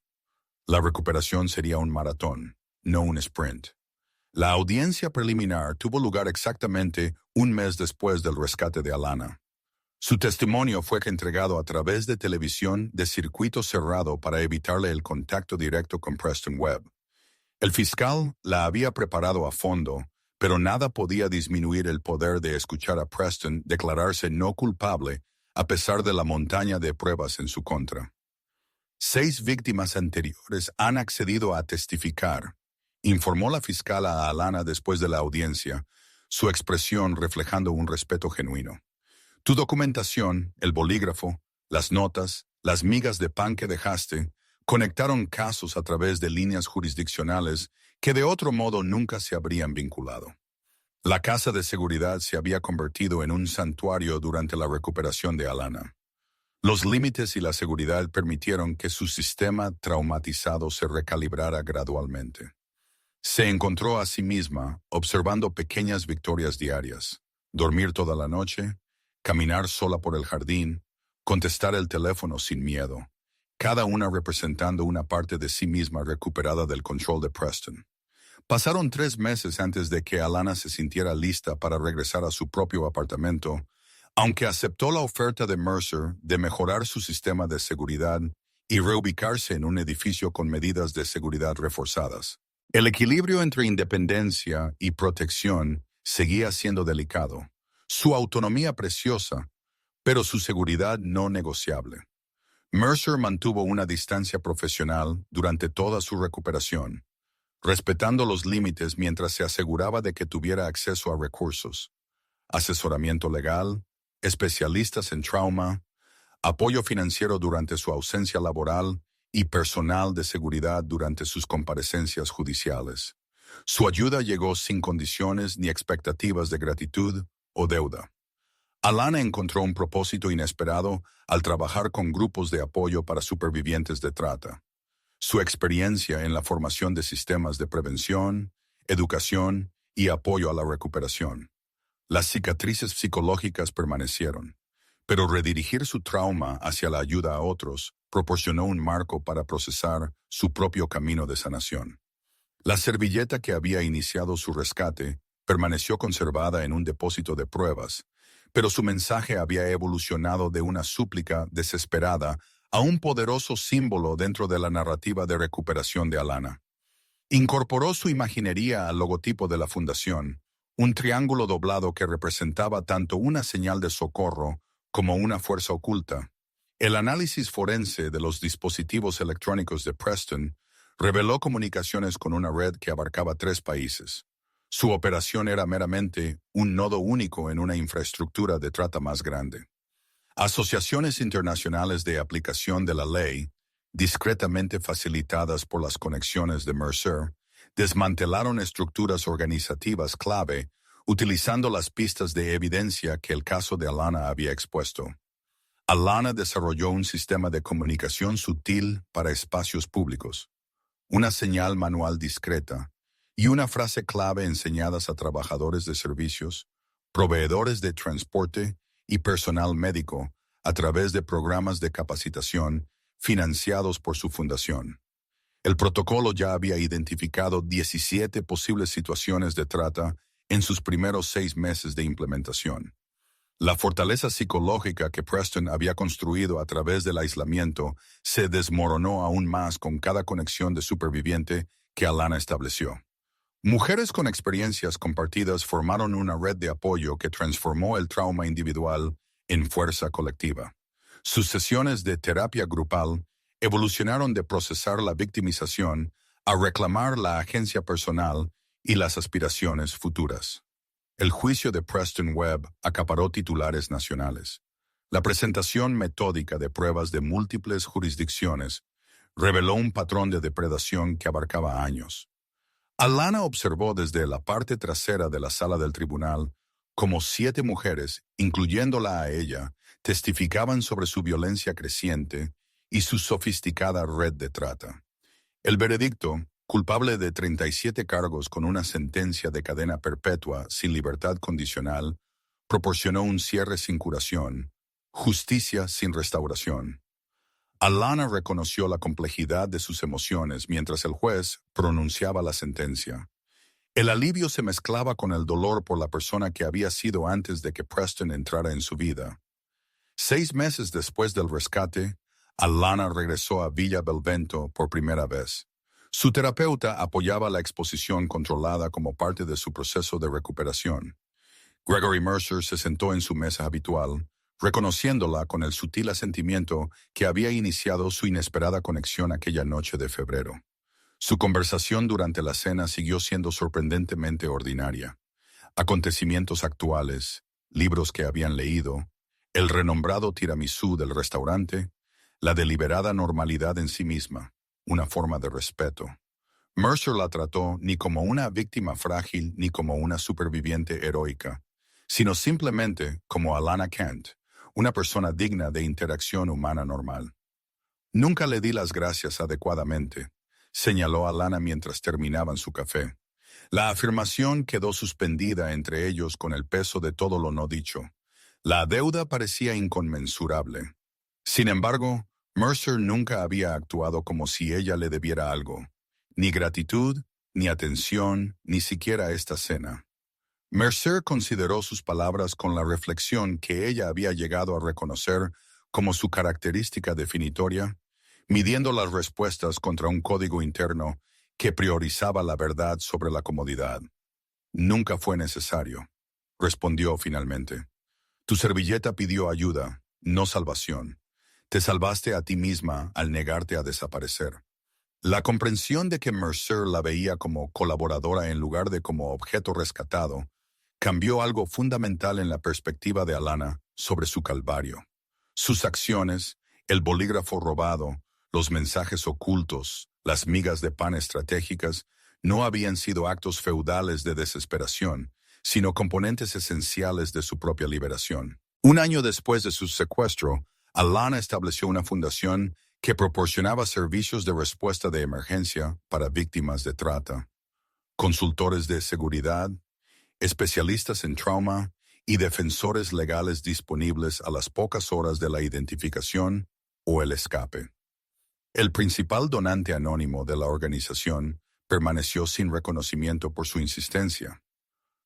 La recuperación sería un maratón, no un sprint. La audiencia preliminar tuvo lugar exactamente un mes después del rescate de Alana. Su testimonio fue entregado a través de televisión de circuito cerrado para evitarle el contacto directo con Preston Webb. El fiscal la había preparado a fondo, pero nada podía disminuir el poder de escuchar a Preston declararse no culpable a pesar de la montaña de pruebas en su contra. 6 víctimas anteriores han accedido a testificar, informó la fiscal a Alana después de la audiencia, su expresión reflejando un respeto genuino. Tu documentación, el bolígrafo, las notas, las migas de pan que dejaste, conectaron casos a través de líneas jurisdiccionales que de otro modo nunca se habrían vinculado. La casa de seguridad se había convertido en un santuario durante la recuperación de Alana. Los límites y la seguridad permitieron que su sistema traumatizado se recalibrara gradualmente. Se encontró a sí misma observando pequeñas victorias diarias, dormir toda la noche, caminar sola por el jardín, contestar el teléfono sin miedo, cada una representando una parte de sí misma recuperada del control de Preston. Pasaron 3 meses antes de que Alana se sintiera lista para regresar a su propio apartamento, aunque aceptó la oferta de Mercer de mejorar su sistema de seguridad y reubicarse en un edificio con medidas de seguridad reforzadas. El equilibrio entre independencia y protección seguía siendo delicado, su autonomía preciosa, pero su seguridad no negociable. Mercer mantuvo una distancia profesional durante toda su recuperación, respetando los límites mientras se aseguraba de que tuviera acceso a recursos, asesoramiento legal, especialistas en trauma, apoyo financiero durante su ausencia laboral y personal de seguridad durante sus comparecencias judiciales. Su ayuda llegó sin condiciones ni expectativas de gratitud o deuda. Alana encontró un propósito inesperado al trabajar con grupos de apoyo para supervivientes de trata. Su experiencia en la formación de sistemas de prevención, educación y apoyo a la recuperación. Las cicatrices psicológicas permanecieron, pero redirigir su trauma hacia la ayuda a otros proporcionó un marco para procesar su propio camino de sanación. La servilleta que había iniciado su rescate permaneció conservada en un depósito de pruebas, pero su mensaje había evolucionado de una súplica desesperada a un poderoso símbolo dentro de la narrativa de recuperación de Alana. Incorporó su imaginería al logotipo de la fundación, un triángulo doblado que representaba tanto una señal de socorro como una fuerza oculta. El análisis forense de los dispositivos electrónicos de Preston reveló comunicaciones con una red que abarcaba 3 países. Su operación era meramente un nodo único en una infraestructura de trata más grande. Asociaciones internacionales de aplicación de la ley, discretamente facilitadas por las conexiones de Mercer, desmantelaron estructuras organizativas clave utilizando las pistas de evidencia que el caso de Alana había expuesto. Alana desarrolló un sistema de comunicación sutil para espacios públicos, una señal manual discreta y una frase clave enseñadas a trabajadores de servicios, proveedores de transporte y personal médico a través de programas de capacitación financiados por su fundación. El protocolo ya había identificado 17 posibles situaciones de trata en sus primeros 6 meses de implementación. La fortaleza psicológica que Preston había construido a través del aislamiento se desmoronó aún más con cada conexión de superviviente que Alana estableció. Mujeres con experiencias compartidas formaron una red de apoyo que transformó el trauma individual en fuerza colectiva. Sus sesiones de terapia grupal evolucionaron de procesar la victimización a reclamar la agencia personal y las aspiraciones futuras. El juicio de Preston Webb acaparó titulares nacionales. La presentación metódica de pruebas de múltiples jurisdicciones reveló un patrón de depredación que abarcaba años. Alana observó desde la parte trasera de la sala del tribunal cómo 7 mujeres, incluyéndola a ella, testificaban sobre su violencia creciente y su sofisticada red de trata. El veredicto, culpable de 37 cargos con una sentencia de cadena perpetua sin libertad condicional, proporcionó un cierre sin curación, justicia sin restauración. Alana reconoció la complejidad de sus emociones mientras el juez pronunciaba la sentencia. El alivio se mezclaba con el dolor por la persona que había sido antes de que Preston entrara en su vida. 6 meses después del rescate, Alana regresó a Villa Belvento por primera vez. Su terapeuta apoyaba la exposición controlada como parte de su proceso de recuperación. Gregory Mercer se sentó en su mesa habitual, reconociéndola con el sutil asentimiento que había iniciado su inesperada conexión aquella noche de febrero. Su conversación durante la cena siguió siendo sorprendentemente ordinaria. Acontecimientos actuales, libros que habían leído, el renombrado tiramisú del restaurante, la deliberada normalidad en sí misma, una forma de respeto. Mercer la trató ni como una víctima frágil ni como una superviviente heroica, sino simplemente como Alana Kent, una persona digna de interacción humana normal. Nunca le di las gracias adecuadamente, señaló Alana mientras terminaban su café. La afirmación quedó suspendida entre ellos con el peso de todo lo no dicho. La deuda parecía inconmensurable. Sin embargo, Mercer nunca había actuado como si ella le debiera algo. Ni gratitud, ni atención, ni siquiera esta cena. Mercer consideró sus palabras con la reflexión que ella había llegado a reconocer como su característica definitoria, midiendo las respuestas contra un código interno que priorizaba la verdad sobre la comodidad. Nunca fue necesario, respondió finalmente. Tu servilleta pidió ayuda, no salvación. Te salvaste a ti misma al negarte a desaparecer. La comprensión de que Mercer la veía como colaboradora en lugar de como objeto rescatado cambió algo fundamental en la perspectiva de Alana sobre su calvario. Sus acciones, el bolígrafo robado, los mensajes ocultos, las migas de pan estratégicas, no habían sido actos feudales de desesperación, sino componentes esenciales de su propia liberación. Un año después de su secuestro, Alana estableció una fundación que proporcionaba servicios de respuesta de emergencia para víctimas de trata, consultores de seguridad, especialistas en trauma y defensores legales disponibles a las pocas horas de la identificación o el escape. El principal donante anónimo de la organización permaneció sin reconocimiento por su insistencia.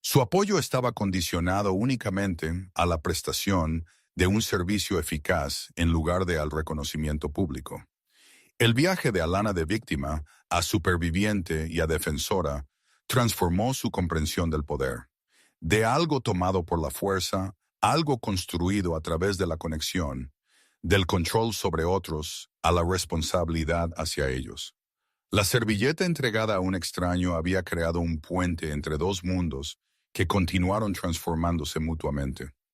Su apoyo estaba condicionado únicamente a la prestación de un servicio eficaz en lugar de al reconocimiento público. El viaje de Alana de víctima a superviviente y a defensora transformó su comprensión del poder. De algo tomado por la fuerza, algo construido a través de la conexión, del control sobre otros a la responsabilidad hacia ellos. La servilleta entregada a un extraño había creado un puente entre dos mundos que continuaron transformándose mutuamente.